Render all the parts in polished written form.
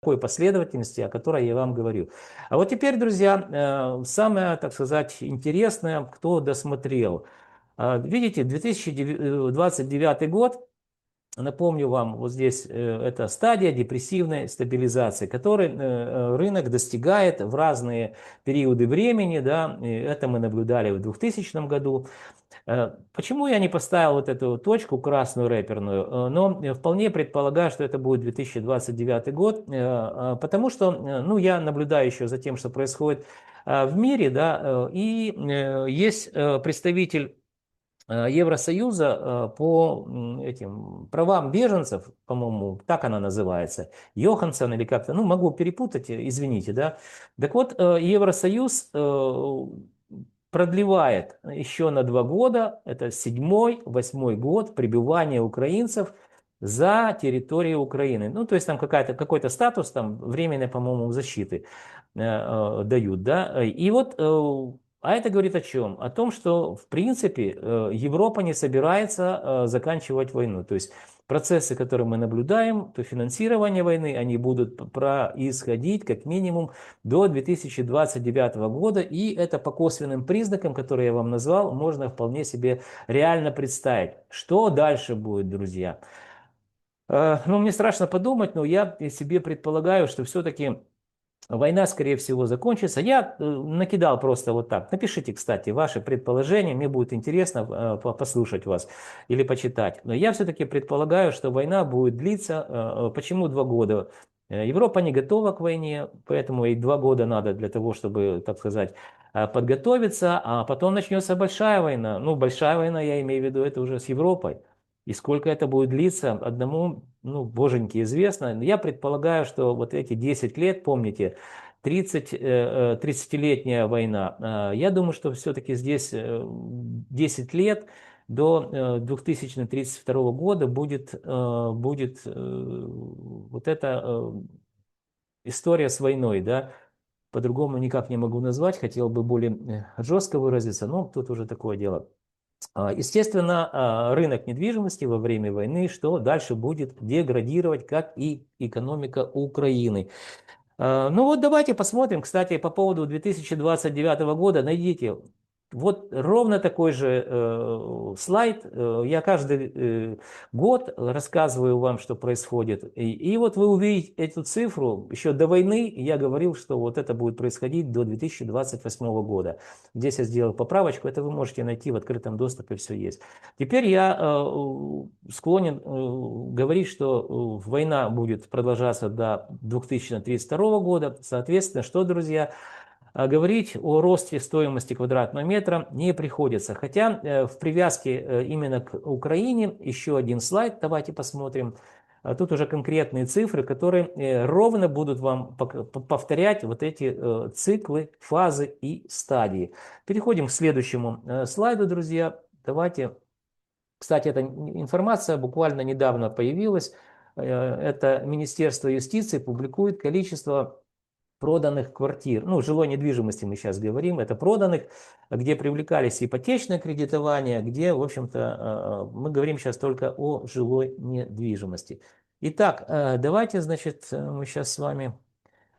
такой последовательности, о которой я вам говорю. А вот теперь, друзья, самое, так сказать, интересное, кто досмотрел. Видите, 2029 год, напомню вам, вот здесь это стадия депрессивной стабилизации, которой рынок достигает в разные периоды времени, да, и это мы наблюдали в 2000 году. Почему я не поставил вот эту точку красную рэперную, но вполне предполагаю, что это будет 2029 год, потому что ну, я наблюдаю еще за тем, что происходит в мире, да, и есть представитель Евросоюза по этим правам беженцев, по-моему, так она называется, Йоханссон или как-то, ну, могу перепутать, извините, да. Так вот, Евросоюз продлевает еще на 2 года, это 7-8 год пребывания украинцев за территорией Украины. Ну, то есть там какой-то статус, там временной, по-моему, защиты дают, да. И вот, а это говорит о чем? О том, что, в принципе, Европа не собирается заканчивать войну. То есть процессы, которые мы наблюдаем, то финансирование войны, они будут происходить как минимум до 2029 года, и это по косвенным признакам, которые я вам назвал, можно вполне себе реально представить. Что дальше будет, друзья? Ну, мне страшно подумать, но я себе предполагаю, что все-таки война, скорее всего, закончится. Я накидал просто вот так. Напишите, кстати, ваши предположения. Мне будет интересно послушать вас или почитать. Но я все-таки предполагаю, что война будет длиться. Почему 2 года? Европа не готова к войне, поэтому и 2 года надо для того, чтобы, так сказать, подготовиться. А потом начнется большая война. Ну, большая война, я имею в виду, это уже с Европой. И сколько это будет длиться, одному, ну, боженьке известно. Я предполагаю, что вот эти 10 лет, помните, 30-летняя война, я думаю, что все-таки здесь 10 лет до 2032 года будет вот эта история с войной, да, по-другому никак не могу назвать, хотел бы более жестко выразиться, но тут уже такое дело. Естественно, рынок недвижимости во время войны, что дальше будет деградировать, как и экономика Украины. Ну вот давайте посмотрим, кстати, по поводу 2029 года, найдите вот ровно такой же слайд. Я каждый год рассказываю вам, что происходит. И вот вы увидите эту цифру. Еще до войны я говорил, что вот это будет происходить до 2028 года. Здесь я сделал поправочку, это вы можете найти в открытом доступе, все есть. Теперь я склонен говорить, что война будет продолжаться до 2032 года. Соответственно, что, друзья, говорить о росте стоимости квадратного метра не приходится. Хотя в привязке именно к Украине, еще один слайд, давайте посмотрим. Тут уже конкретные цифры, которые ровно будут вам повторять вот эти циклы, фазы и стадии. Переходим к следующему слайду, друзья. Давайте. Кстати, эта информация буквально недавно появилась. Это Министерство юстиции публикует количество проданных квартир, ну, жилой недвижимости мы сейчас говорим, это проданных, где привлекались ипотечное кредитование, где, в общем-то, мы говорим сейчас только о жилой недвижимости. Итак, давайте, значит, мы сейчас с вами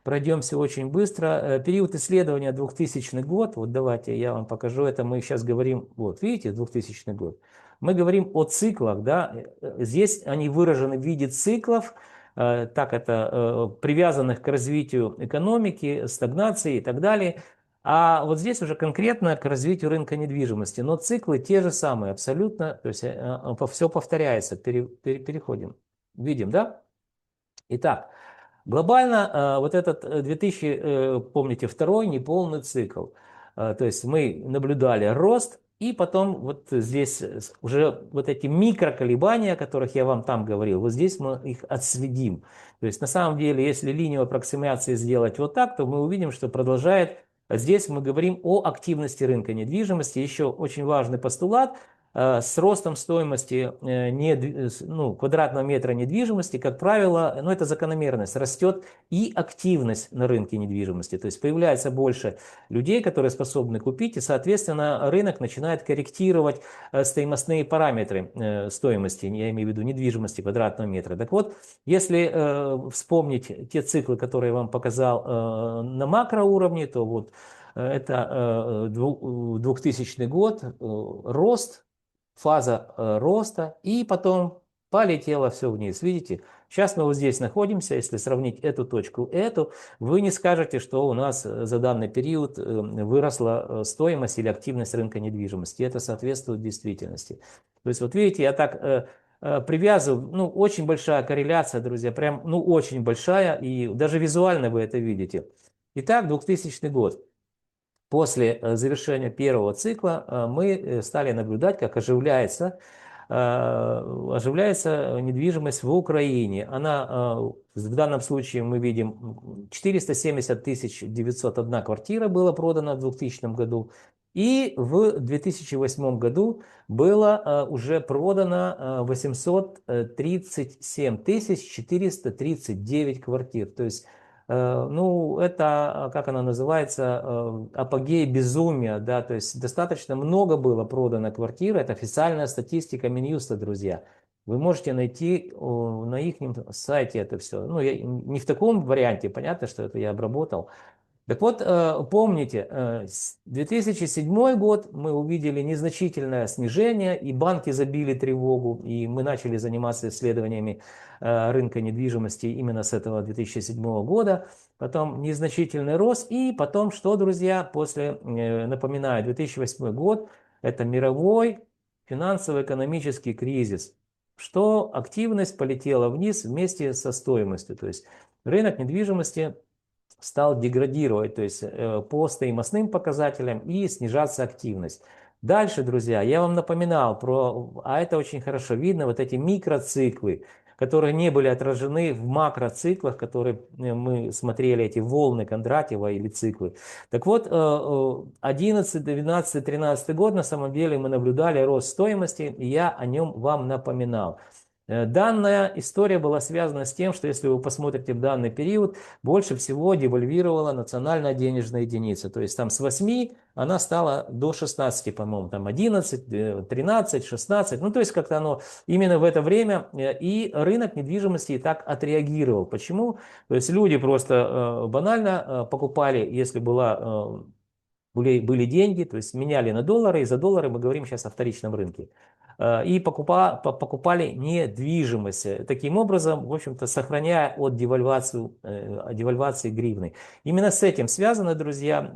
пройдемся очень быстро. Период исследования 2000 год, вот давайте я вам покажу, это мы сейчас говорим, вот видите, 2000 год. Мы говорим о циклах, да, здесь они выражены в виде циклов, так это привязанных к развитию экономики, стагнации и так далее. А вот здесь уже конкретно к развитию рынка недвижимости. Но циклы те же самые абсолютно, то есть все повторяется. Переходим. Видим, да? Итак, глобально вот этот 2000, помните, второй неполный цикл. То есть мы наблюдали рост, и потом вот здесь уже вот эти микроколебания, о которых я вам там говорил, вот здесь мы их отследим. То есть на самом деле, если линию аппроксимации сделать вот так, то мы увидим, что продолжает. Здесь мы говорим о активности рынка недвижимости. Еще очень важный постулат. с ростом стоимости квадратного метра недвижимости, как правило, это закономерность, растет и активность на рынке недвижимости. То есть появляется больше людей, которые способны купить, и, соответственно, рынок начинает корректировать стоимостные параметры стоимости, я имею в виду недвижимости квадратного метра. Так вот, если вспомнить те циклы, которые я вам показал на макроуровне, то вот это 2000 год, рост, фаза роста, и потом полетело все вниз. Видите, сейчас мы вот здесь находимся, если сравнить эту точку, вы не скажете, что у нас за данный период выросла стоимость или активность рынка недвижимости. Это соответствует действительности. То есть вот видите, я так привязываю, очень большая корреляция, друзья, прям, очень большая, и даже визуально вы это видите. Итак, 2000 год. После завершения первого цикла мы стали наблюдать, как оживляется недвижимость в Украине. Она, в данном случае мы видим, 470 901 квартира была продана в 2000 году. И в 2008 году было уже продано 837 439 квартир. То есть это, как она называется, апогей безумия, да, то есть достаточно много было продано квартир, это официальная статистика Минюста, друзья. Вы можете найти на их сайте это все. Я не в таком варианте, понятно, что это я обработал. Так вот, помните, 2007 год мы увидели незначительное снижение, и банки забили тревогу, и мы начали заниматься исследованиями рынка недвижимости именно с этого 2007 года. Потом незначительный рост, и потом что, друзья, напоминаю, 2008 год – это мировой финансово-экономический кризис, что активность полетела вниз вместе со стоимостью, то есть рынок недвижимости стал деградировать, то есть по стоимостным показателям, и снижаться активность. Дальше, друзья, я вам напоминал а это очень хорошо видно, вот эти микроциклы, которые не были отражены в макроциклах, которые мы смотрели, эти волны Кондратьева или циклы. Так вот, 11, 12, 13 год на самом деле мы наблюдали рост стоимости, и я о нем вам напоминал. Данная история была связана с тем, что если вы посмотрите в данный период, больше всего девальвировала национальная денежная единица. То есть там с 8 она стала до 16, по-моему, там 11, 13, 16. То есть как-то оно именно в это время, и рынок недвижимости и так отреагировал. Почему? То есть люди просто банально покупали, если были деньги, то есть меняли на доллары, и за доллары мы говорим сейчас о вторичном рынке. И покупали недвижимость, таким образом, в общем-то, сохраняя от девальвации гривны. Именно с этим связано, друзья,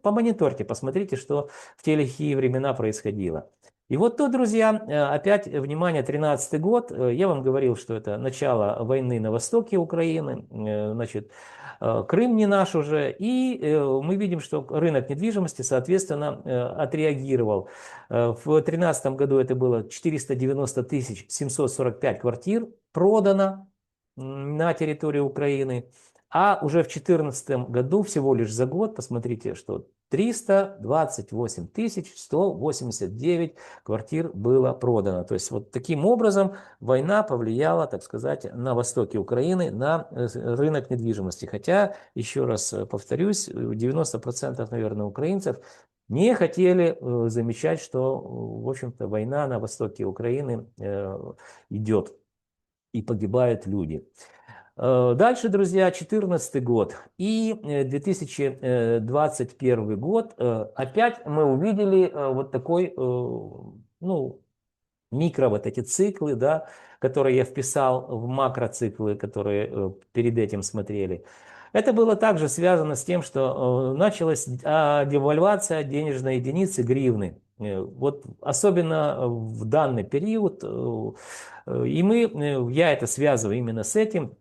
помониторьте, посмотрите, что в те лихие времена происходило. И вот то, друзья, опять, внимание, 13 год, я вам говорил, что это начало войны на востоке Украины, значит, Крым не наш уже, и мы видим, что рынок недвижимости, соответственно, отреагировал. В 2013 году это было 490 745 квартир продано на территории Украины, а уже в 2014 году, всего лишь за год, посмотрите, что 328 189 квартир было продано. То есть вот таким образом война повлияла, так сказать, на востоке Украины, на рынок недвижимости. Хотя, еще раз повторюсь, 90%, наверное, украинцев не хотели замечать, что, в общем-то, война на востоке Украины идет и погибают люди. Дальше, друзья, 2014 год и 2021 год. Опять мы увидели вот такой, микро вот эти циклы, да, которые я вписал в макроциклы, которые перед этим смотрели. Это было также связано с тем, что началась девальвация денежной единицы гривны. Вот особенно в данный период, я это связываю именно с этим.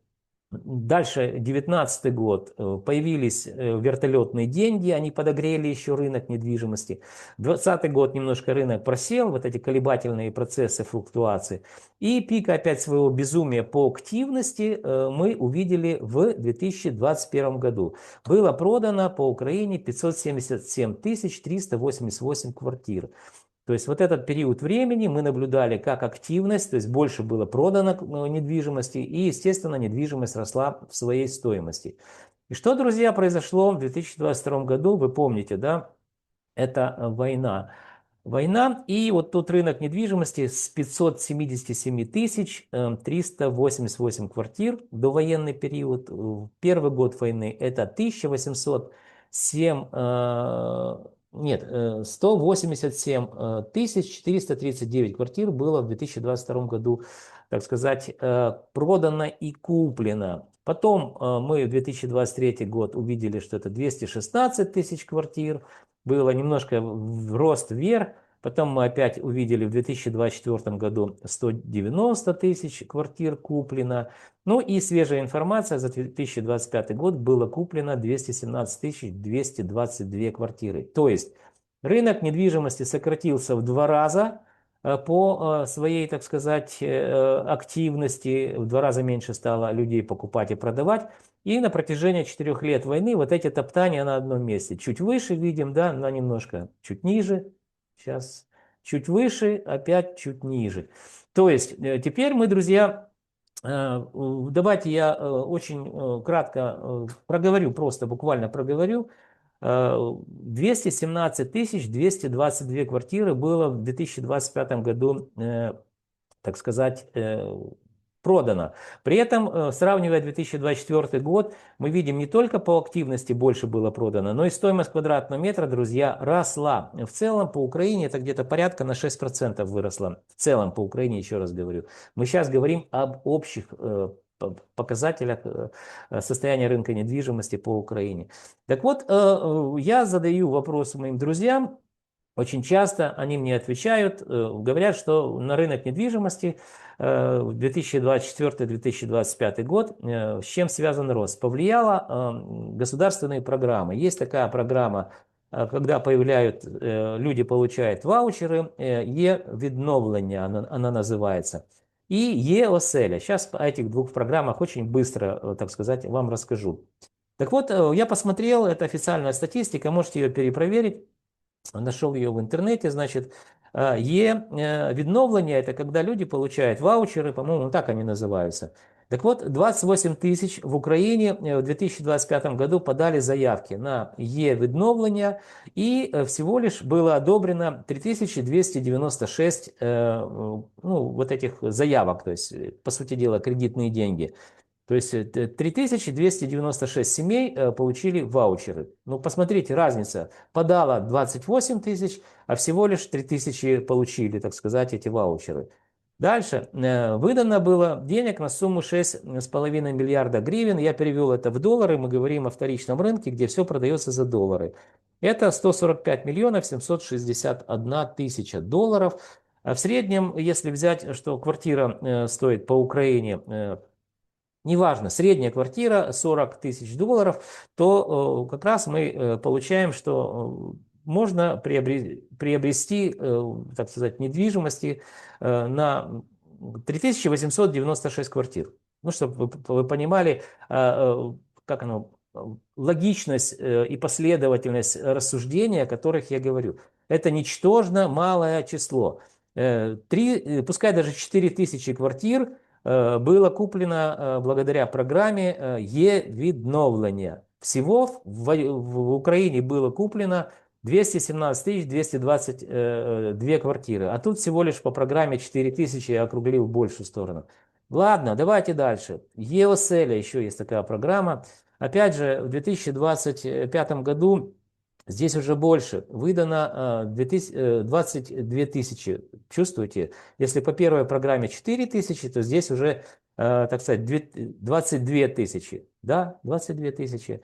Дальше, 2019 год, появились вертолетные деньги, они подогрели еще рынок недвижимости. 2020 год немножко рынок просел, вот эти колебательные процессы флуктуации. И пик опять своего безумия по активности мы увидели в 2021 году. Было продано по Украине 577 388 квартир. То есть вот этот период времени мы наблюдали как активность, то есть больше было продано недвижимости, и, естественно, недвижимость росла в своей стоимости. И что, друзья, произошло в 2022 году, вы помните, да, это война. Война, и вот тут рынок недвижимости с 577 тысяч 388 квартир в довоенный период. Первый год войны это 1807, нет, 187 тысяч 439 квартир было в 2022 году, так сказать, продано и куплено. Потом мы в 2023 год увидели, что это 216 тысяч квартир. Было немножко рост вверх, потом мы опять увидели в 2024 году 190 тысяч квартир куплено. Ну и свежая информация за 2025 год было куплено 217 222 квартиры. То есть рынок недвижимости сократился в 2 раза по своей, так сказать, активности. В 2 раза меньше стало людей покупать и продавать. И на протяжении 4 лет войны вот эти топтания на одном месте. Чуть выше видим, да, но немножко чуть ниже. Сейчас чуть выше, опять чуть ниже. То есть теперь мы, друзья, давайте я очень кратко проговорю, просто буквально проговорю. 217 222 квартиры было в 2025 году, так сказать, продано. При этом, сравнивая 2024 год, мы видим не только по активности больше было продано, но и стоимость квадратного метра, друзья, росла. В целом по Украине это где-то порядка на 6% выросло. В целом по Украине, еще раз говорю. Мы сейчас говорим об общих показателях состояния рынка недвижимости по Украине. Так вот, я задаю вопрос моим друзьям. Очень часто они мне отвечают, говорят, что на рынок недвижимости в 2024-2025 год с чем связан рост? Повлияла государственные программы. Есть такая программа, когда люди получают ваучеры, Е-відновлення она называется, и Е-оселя. Сейчас о этих 2 программах очень быстро, так сказать, вам расскажу. Так вот, я посмотрел, это официальная статистика, можете ее перепроверить. Нашел ее в интернете, значит, Е-відновлення, это когда люди получают ваучеры, по-моему, так они называются. Так вот, 28 тысяч в Украине в 2025 году подали заявки на Е-відновлення, и всего лишь было одобрено 3296 вот этих заявок, то есть, по сути дела, кредитные деньги. То есть 3296 семей получили ваучеры. Ну, посмотрите, разница. Подало 28 тысяч, а всего лишь 3000 получили, так сказать, эти ваучеры. Дальше. Выдано было денег на сумму 6,5 миллиарда гривен. Я перевел это в доллары. Мы говорим о вторичном рынке, где все продается за доллары. Это 145 миллионов 761 тысяча долларов. В среднем, если взять, что квартира стоит по Украине, неважно, средняя квартира 40 тысяч долларов, то как раз мы получаем, что можно приобрести, так сказать, недвижимости на 3896 квартир. Ну, чтобы вы понимали, как оно, логичность и последовательность рассуждения, о которых я говорю. Это ничтожно малое число. Пускай даже 4000 квартир было куплено благодаря программе Е-відновлення. Всего в Украине было куплено 217 222 квартиры, а тут всего лишь по программе 4000, я округлил в большую сторону. Ладно, давайте дальше. Е-оселя, еще есть такая программа. Опять же, в 2025 году здесь уже больше. Выдано 22 тысячи. Чувствуете? Если по первой программе 4 тысячи, то здесь уже, так сказать, 22 тысячи. Да, 22 тысячи.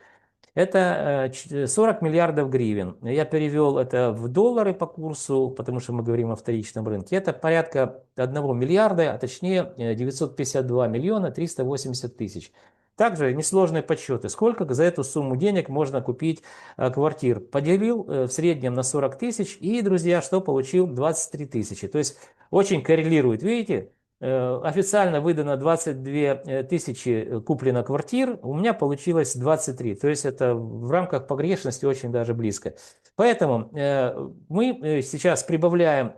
Это 40 миллиардов гривен. Я перевел это в доллары по курсу, потому что мы говорим о вторичном рынке. Это порядка 1 миллиарда, а точнее 952 миллиона 380 тысяч. Также несложные подсчеты. Сколько за эту сумму денег можно купить квартир? Поделил в среднем на 40 тысяч и, друзья, что получил? 23 тысячи. То есть очень коррелирует, видите? официально выдано 22 тысячи куплено квартир, у меня получилось 23. То есть это в рамках погрешности очень даже близко. Поэтому мы сейчас прибавляем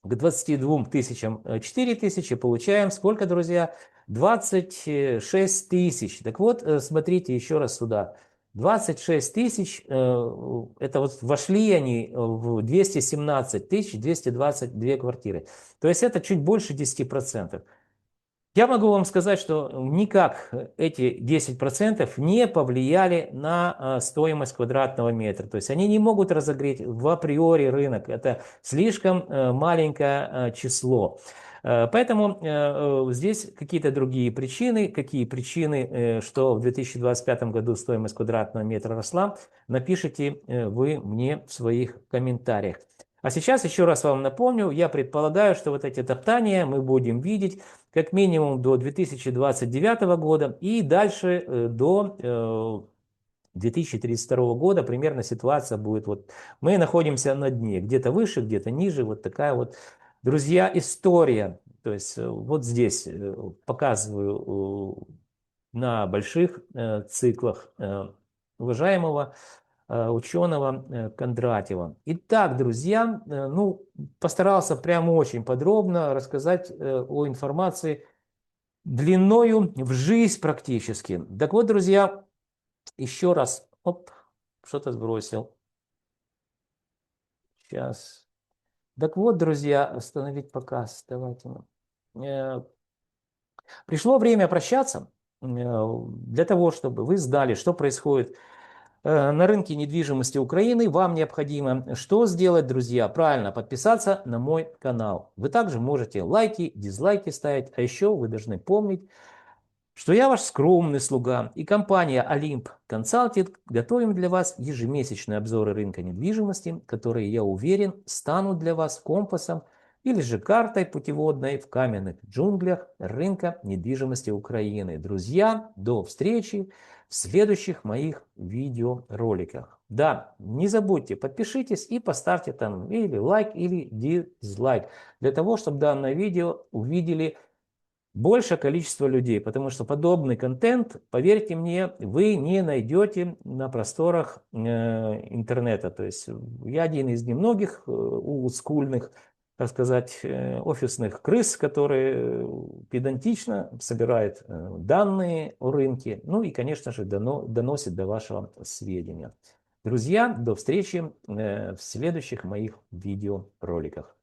к 22 тысячам 4 тысячи, получаем сколько, друзья? 26 тысяч. Так вот, смотрите еще раз сюда. 26 тысяч, это вот вошли они в 217 тысяч 222 квартиры. То есть это чуть больше 10%. Я могу вам сказать, что никак эти 10% не повлияли на стоимость квадратного метра. То есть они не могут разогреть в априори рынок. Это слишком маленькое число. Поэтому здесь какие-то другие причины. Какие причины, что в 2025 году стоимость квадратного метра росла, напишите вы мне в своих комментариях. А сейчас еще раз вам напомню, я предполагаю, что вот эти топтания мы будем видеть как минимум до 2029 года и дальше до 2032 года примерно ситуация будет вот. Мы находимся на дне, где-то выше, где-то ниже, вот такая вот, друзья, история. То есть вот здесь показываю на больших циклах уважаемого ученого Кондратьева. Итак, друзья, ну, постарался прям очень подробно рассказать о информации длиною в жизнь практически. Так вот, друзья, еще раз, оп, что-то сбросил. Сейчас. Так вот, друзья, остановить показ. Давайте. Пришло время прощаться для того, чтобы вы знали, что происходит на рынке недвижимости Украины. Вам необходимо что сделать, друзья? Правильно, подписаться на мой канал. Вы также можете лайки, дизлайки ставить, а еще вы должны помнить, что я ваш скромный слуга и компания Olymp Consulting готовим для вас ежемесячные обзоры рынка недвижимости, которые, я уверен, станут для вас компасом или же картой путеводной в каменных джунглях рынка недвижимости Украины. Друзья, до встречи в следующих моих видеороликах. Да, не забудьте, подпишитесь и поставьте там или лайк, или дизлайк, для того, чтобы данное видео увидели большее количество людей, потому что подобный контент, поверьте мне, вы не найдете на просторах интернета. То есть я один из немногих олдскульных, так сказать, офисных крыс, которые педантично собирают данные о рынке, ну и, конечно же, доносят до вашего сведения. Друзья, до встречи в следующих моих видеороликах.